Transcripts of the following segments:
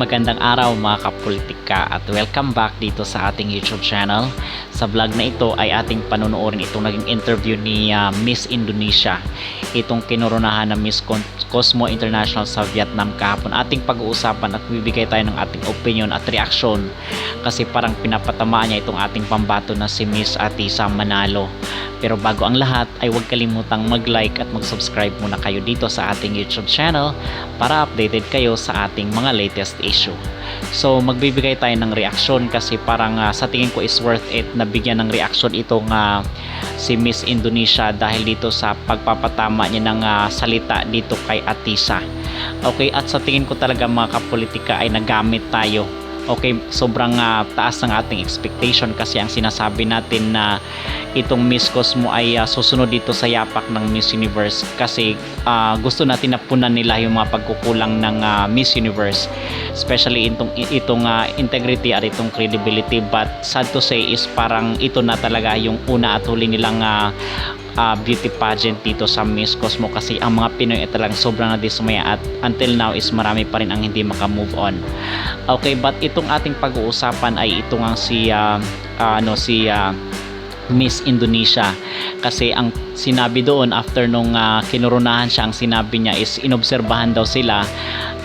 Magandang araw mga kapolitika at welcome back dito sa ating YouTube channel. Sa vlog na ito ay ating panunuorin itong naging interview ni Miss Indonesia. Itong kinoronahan na Miss Cosmo International sa Vietnam kahapon. Ating pag-uusapan at bibigay tayo ng ating opinion at reaksyon kasi parang pinapatamaan niya itong ating pambato na si Miss Atisa Manalo. Pero bago ang lahat ay huwag kalimutang mag-like at mag-subscribe muna kayo dito sa ating YouTube channel para updated kayo sa ating mga latest issue. So magbibigay tayo ng reaksyon kasi parang sa tingin ko is worth it na bigyan ng reaksyon itong si Miss Indonesia dahil dito sa pagpapatama niya ng salita dito kay Atisa. Okay, at sa tingin ko talaga mga kapolitika ay nagamit tayo. Okay, sobrang taas ng ating expectation kasi ang sinasabi natin na itong Miss Cosmo ay susunod dito sa yapak ng Miss Universe kasi gusto natin na punan nila yung mga pagkukulang ng Miss Universe, especially itong integrity at itong credibility. But sad to say is parang ito na talaga yung una at huli nilang beauty pageant dito sa Miss Cosmo kasi ang mga Pinoy ay talagang sobrang nadismaya at until now is marami pa rin ang hindi makamove on. Okay, but itong ating pag-uusapan ay ito nga si Miss Indonesia kasi ang sinabi doon after nung kinoronahan siya, ang sinabi niya is inobserbahan daw sila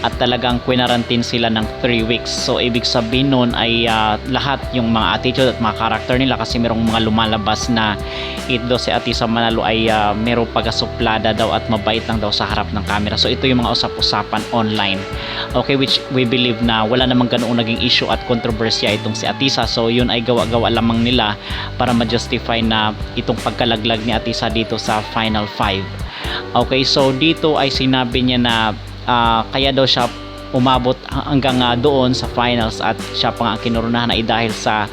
at talagang quinarantin sila ng 3 weeks. So ibig sabihin nun ay lahat yung mga attitude at mga karakter nila kasi merong mga lumalabas na ito si Atisa Manalo ay merong pagkasuplada daw at mabait lang daw sa harap ng camera. So ito yung mga usap-usapan online. Okay, which we believe na wala namang ganoong naging issue at kontrobersya itong si Atisa. So yun ay gawa-gawa lamang nila para ma-justify na itong pagkalaglag ni Atisa dito sa Final 5. Okay, so dito ay sinabi niya na kaya daw siya umabot hanggang doon sa finals at siya pa nga kinoronahan ay dahil sa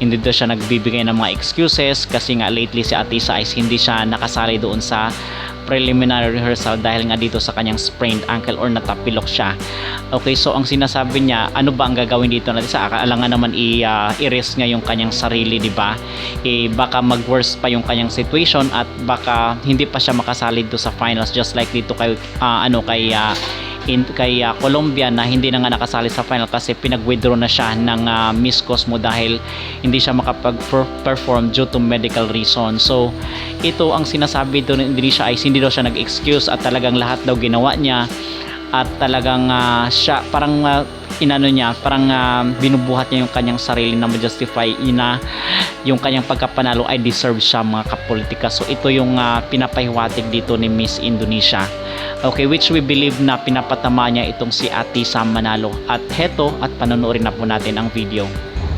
hindi daw siya nagbibigay ng mga excuses kasi nga lately si Atisa ay hindi siya nakasali doon sa preliminary rehearsal dahil nga dito sa kanyang sprained ankle or natapilok siya. Okay, so ang sinasabi niya, ano ba ang gagawin dito natin sa alangan naman i-risk niya yung kanyang sarili, di ba? Baka mag-worse pa yung kanyang situation at baka hindi pa siya makasali dito sa finals just like dito kay Colombia na hindi na nga nakasali sa final kasi pinag-withdraw na siya ng Miss Cosmo dahil hindi siya makapag-perform due to medical reason. So ito ang sinasabi doon ng Indonesia ay hindi daw siya nag-excuse at talagang lahat daw ginawa niya at talagang siya parang binubuhat niya yung kanyang sarili na ma-justify na yung kanyang pagkapanalo ay deserve siya mga kapolitika. So ito yung pinapahiwatig dito ni Miss Indonesia. Okay, which we believe na pinapatama niya itong si Atisa Manalo. At heto, at panonoorin na po natin ang video.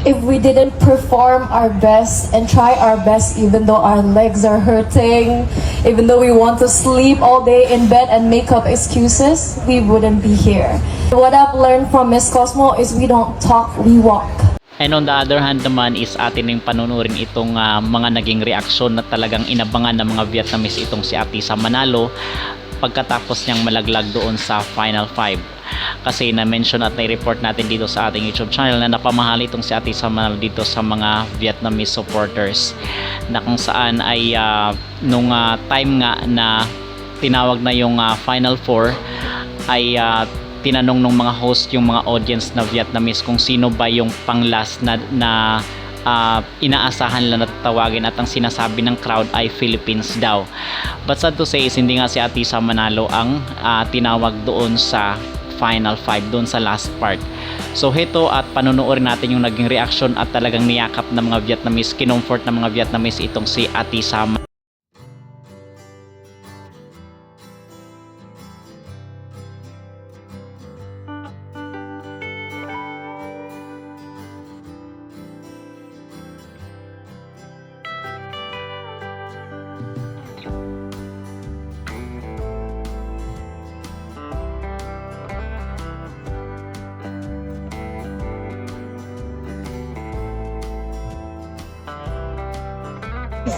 If we didn't perform our best and try our best even though our legs are hurting, even though we want to sleep all day in bed and make up excuses, we wouldn't be here. What I've learned from Miss Cosmo is we don't talk, we walk. And on the other hand naman is atin yung panunurin itong mga naging reaksyon na talagang inabangan ng mga Vietnamese itong si Atisa Manalo pagkatapos niyang malaglag doon sa Final 5. Kasi na-mention at na-report natin dito sa ating YouTube channel na napamahali itong si Atisa Manalo dito sa mga Vietnamese supporters na kung saan ay nung time nga na tinawag na yung Final 4 ay tinanong ng mga host yung mga audience na Vietnamese kung sino ba yung pang-last na inaasahan lang na tatawagin at ang sinasabi ng crowd ay Philippines daw. But sad to say is hindi nga si Atisa Manalo ang tinawag doon sa Final 5 doon sa last part. So heto at panunuorin natin yung naging reaction at talagang niyakap ng mga Vietnamese, kinomfort ng mga Vietnamese itong si Atisa Manalo.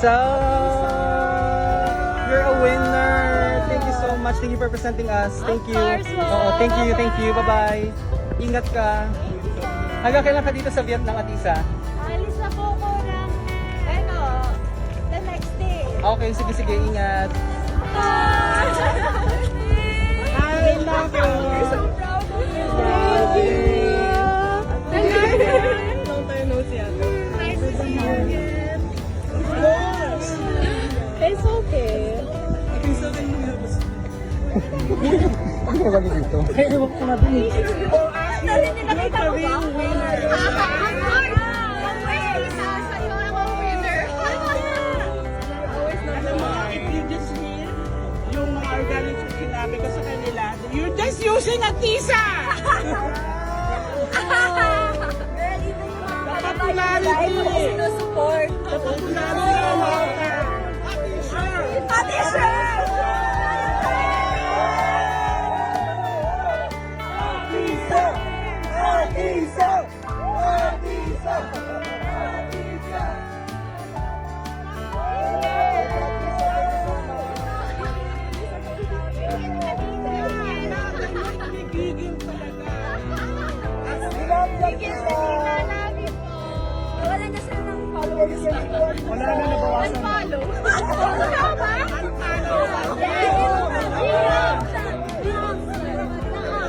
So, you're a winner. Thank you so much. Thank you for presenting us. Thank you. Oo, thank you. Thank you. Bye-bye. Ingat ka. Hanggang kailan ka dito sa Vietnam, Atisa? Alis na po ko ng, the next day. Okay, sige, sige. Ingat. Hi! Hi, love you. I'm so proud of you. Thank you. Ay, ewan ko na din. Dali nila kita mo ba? Sa'yo ako winner. Alam mo, if you just hear yung mga organic na sinabi ko sa kanila, you're just using a tisa! Popularity! Sinusuport. Popularity! Pati siya! Nagiging talaga. Wala na sila ng followers. Wala na nabawasan. Unfollow.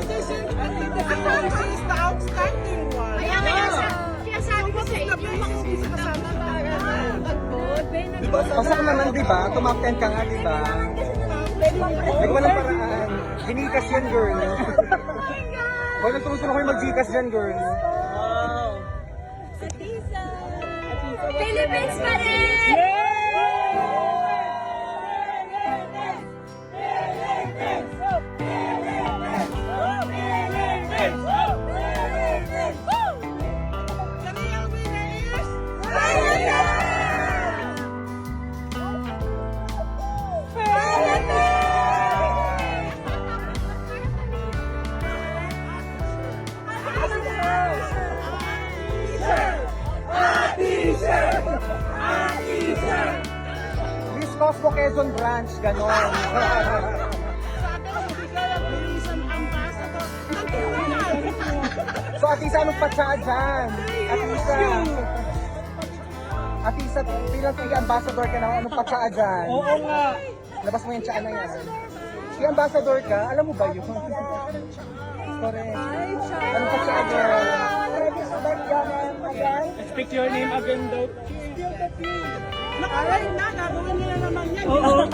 This is the outstanding one. Kaya sabi ko sa inyo, yung kasama para mag-vote. Pasak naman, di ba? Tumap 10 ka nga, di ba? Nagawa ng paraan. Ginikas yan, girl. Wala tuloy-tuloy ko yung mag-Gcash dyan, girl. Philippines pa rin! Miss Cosmo Quezon Branch, ganon. So, Atisa, anong patsa dyan? Atisa. Atisa, bilang sige ambassador ka na, anong patsa dyan? Oo nga. Labas mo yung tsaa na yan. Sige ambassador ka, alam mo ba yun? Correct. Anong patsa dyan? Speak your name again daw. Nakaray na, gagawin nila naman yan. Oo.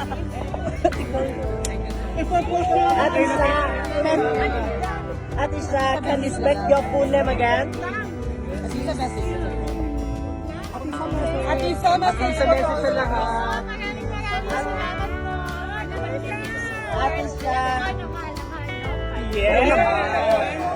Ipopost nila naman. At isa, can respect your full name again? Atisa na Atisa, message sa lahat. Maraming salamat po. At isa, Yeah.